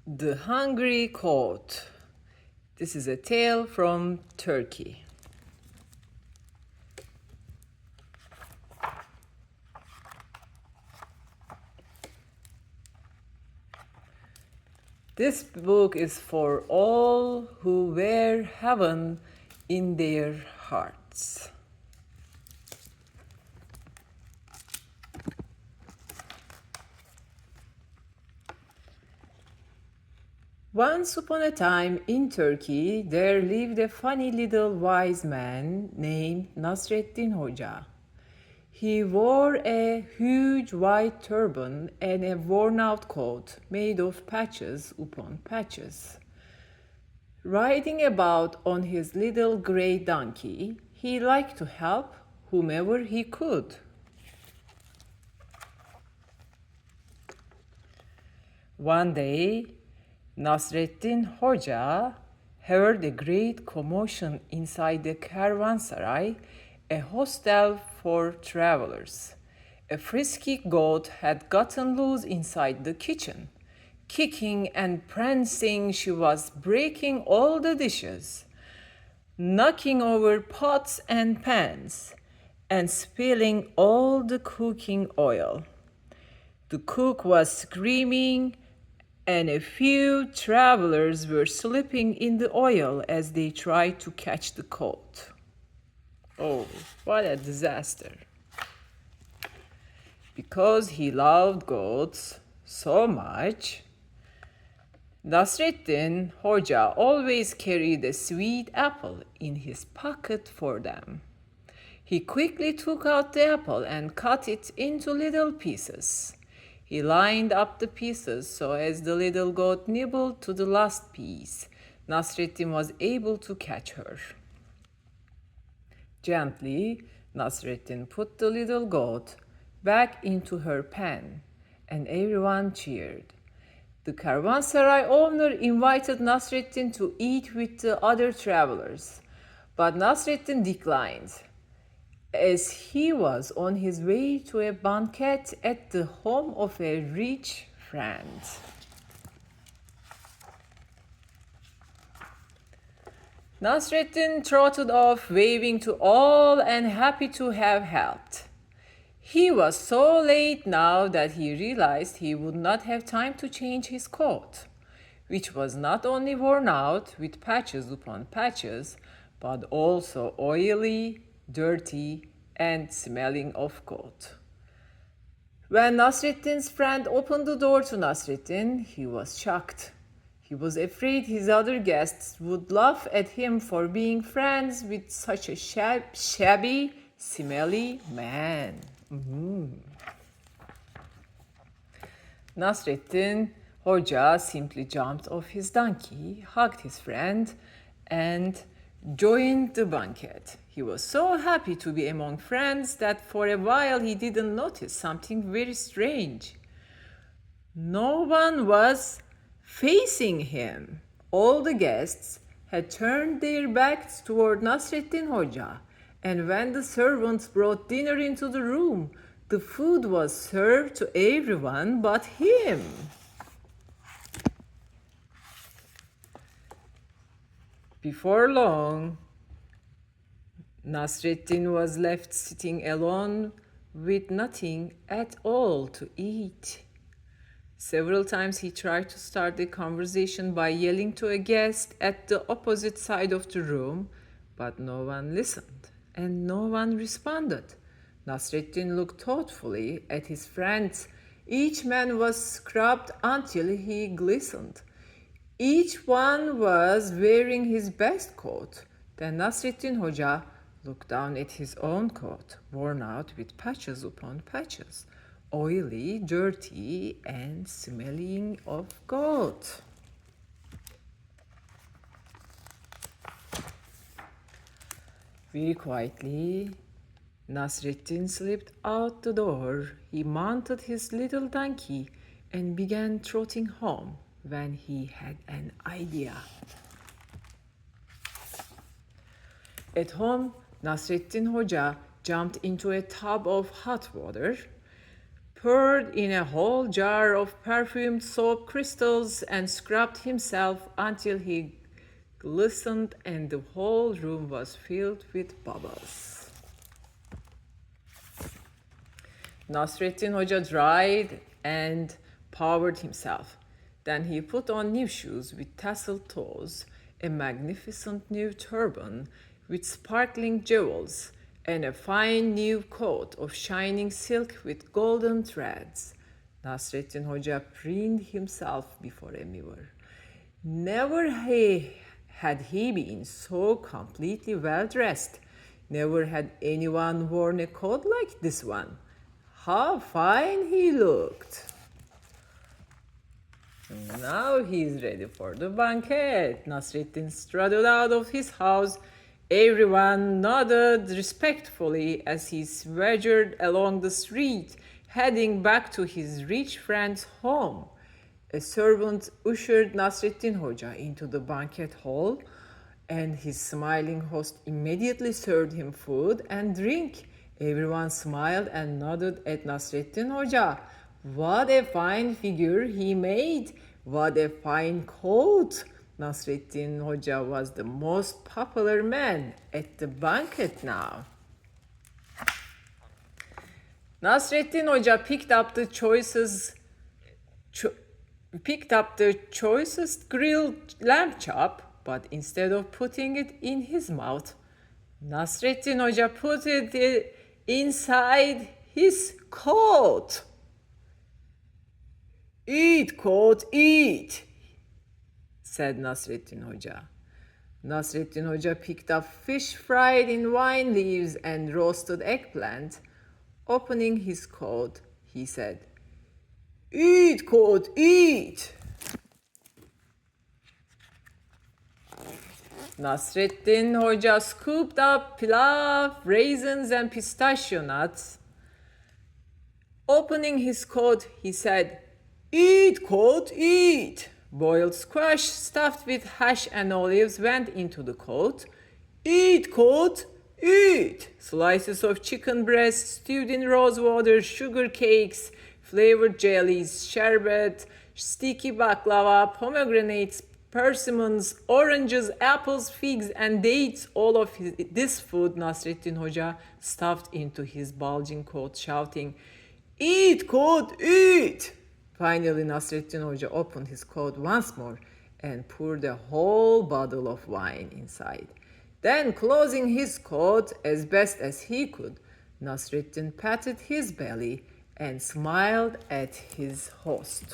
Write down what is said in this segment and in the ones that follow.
The Hungry Goat. This is a tale from Turkey. This book is for all who wear heaven in their hearts. Once upon a time in Turkey, there lived a funny little wise man named Nasreddin Hoca. He wore a huge white turban and a worn-out coat made of patches upon patches. Riding about on his little gray donkey, he liked to help whomever he could. One day, Nasreddin Hoca heard a great commotion inside the caravanserai, a hostel for travelers. A frisky goat had gotten loose inside the kitchen. Kicking and prancing, she was breaking all the dishes, knocking over pots and pans, and spilling all the cooking oil. The cook was screaming, and a few travelers were slipping in the oil as they tried to catch the goat. Oh, what a disaster! Because he loved goats so much, Nasreddin Hoca always carried a sweet apple in his pocket for them. He quickly took out the apple and cut it into little pieces. He lined up the pieces so as the little goat nibbled to the last piece, Nasreddin was able to catch her. Gently, Nasreddin put the little goat back into her pan, and everyone cheered. The caravanserai owner invited Nasreddin to eat with the other travelers, but Nasreddin declined, as he was on his way to a banquet at the home of a rich friend. Nasreddin trotted off, waving to all and happy to have helped. He was so late now that he realized he would not have time to change his coat, which was not only worn out with patches upon patches, but also oily, dirty, and smelling of goat. When Nasreddin's friend opened the door to Nasreddin, he was shocked. He was afraid his other guests would laugh at him for being friends with such a shabby, smelly man. Nasreddin Hoca simply jumped off his donkey, hugged his friend, and joined the banquet. He was so happy to be among friends that for a while he didn't notice something very strange. No one was facing him. All the guests had turned their backs toward Nasreddin Hoca, and when the servants brought dinner into the room, the food was served to everyone but him. Before long, Nasreddin was left sitting alone with nothing at all to eat. Several times he tried to start the conversation by yelling to a guest at the opposite side of the room, but no one listened and no one responded. Nasreddin looked thoughtfully at his friends. Each man was scrubbed until he glistened. Each one was wearing his best coat. Then Nasreddin Hoca looked down at his own coat, worn out with patches upon patches, oily, dirty, and smelling of goat. Very quietly, Nasreddin slipped out the door. He mounted his little donkey and began trotting home when he had an idea. At home, Nasreddin Hoca jumped into a tub of hot water, poured in a whole jar of perfumed soap crystals, and scrubbed himself until he glistened and the whole room was filled with bubbles. Nasreddin Hoca dried and powdered himself. Then he put on new shoes with tasseled toes, a magnificent new turban with sparkling jewels, and a fine new coat of shining silk with golden threads. Nasreddin Hoca preened himself before a mirror. Never had he been so completely well dressed. Never had anyone worn a coat like this one. How fine he looked! Now he's ready for the banquet. Nasreddin strutted out of his house. Everyone nodded respectfully as he swaggered along the street, heading back to his rich friend's home. A servant ushered Nasreddin Hoca into the banquet hall, and his smiling host immediately served him food and drink. Everyone smiled and nodded at Nasreddin Hoca. What a fine figure he made! What a fine coat! Nasreddin Hoca was the most popular man at the banquet now. Nasreddin Hoca picked up the choicest grilled lamb chop, but instead of putting it in his mouth, Nasreddin Hoca put it inside his coat. "Eat, coat, eat," said Nasreddin Hoca. Nasreddin Hoca picked up fish fried in wine leaves and roasted eggplant. Opening his coat, he said, "Eat, coat, eat." Nasreddin Hoca scooped up pilaf, raisins, and pistachio nuts. Opening his coat, he said, "Eat, coat, eat." Boiled squash stuffed with hash and olives went into the coat. "Eat, coat, eat." Slices of chicken breast stewed in rose water, sugar cakes, flavored jellies, sherbet, sticky baklava, pomegranates, persimmons, oranges, apples, figs, and dates. All of this food Nasreddin Hoca stuffed into his bulging coat, shouting, "Eat, coat, eat." Finally, Nasreddin Hoca opened his coat once more and poured a whole bottle of wine inside. Then, closing his coat as best as he could, Nasreddin patted his belly and smiled at his host.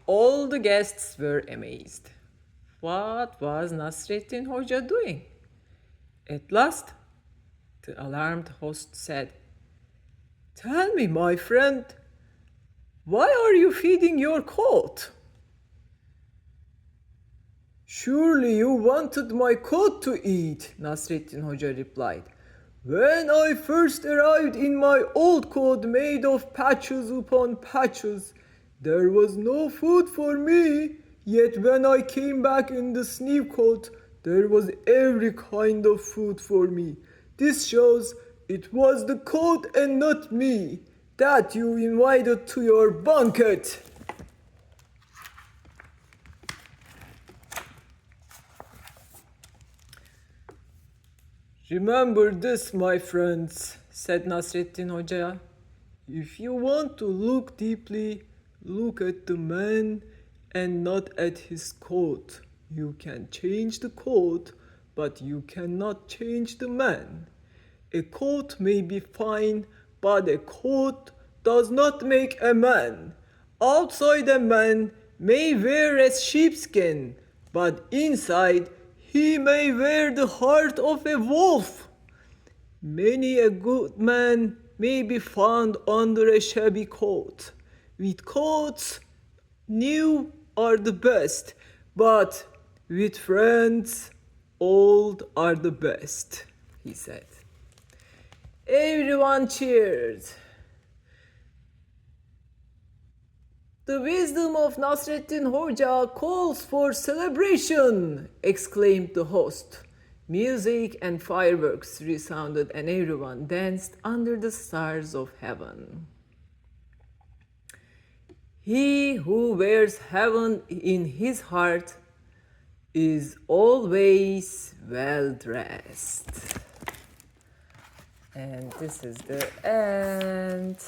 All the guests were amazed. What was Nasreddin Hoca doing? At last, the alarmed host said, "Tell me, my friend, why are you feeding your coat?" "Surely you wanted my coat to eat," Nasreddin Hoca replied. "When I first arrived in my old coat made of patches upon patches, there was no food for me. Yet when I came back in this new coat, there was every kind of food for me. This shows it was the coat and not me that you invited to your banquet." "Remember this, my friends," said Nasreddin Hoca. "If you want to look deeply, look at the man and not at his coat. You can change the coat, but you cannot change the man. A coat may be fine, but a coat does not make a man. Outside a man may wear a sheepskin, but inside he may wear the heart of a wolf. Many a good man may be found under a shabby coat. With coats, new are the best, but with friends, old are the best," he said. Everyone cheered. "The wisdom of Nasreddin Hoca calls for celebration," exclaimed the host. Music and fireworks resounded, and everyone danced under the stars of heaven. He who wears heaven in his heart is always well dressed. And this is the end.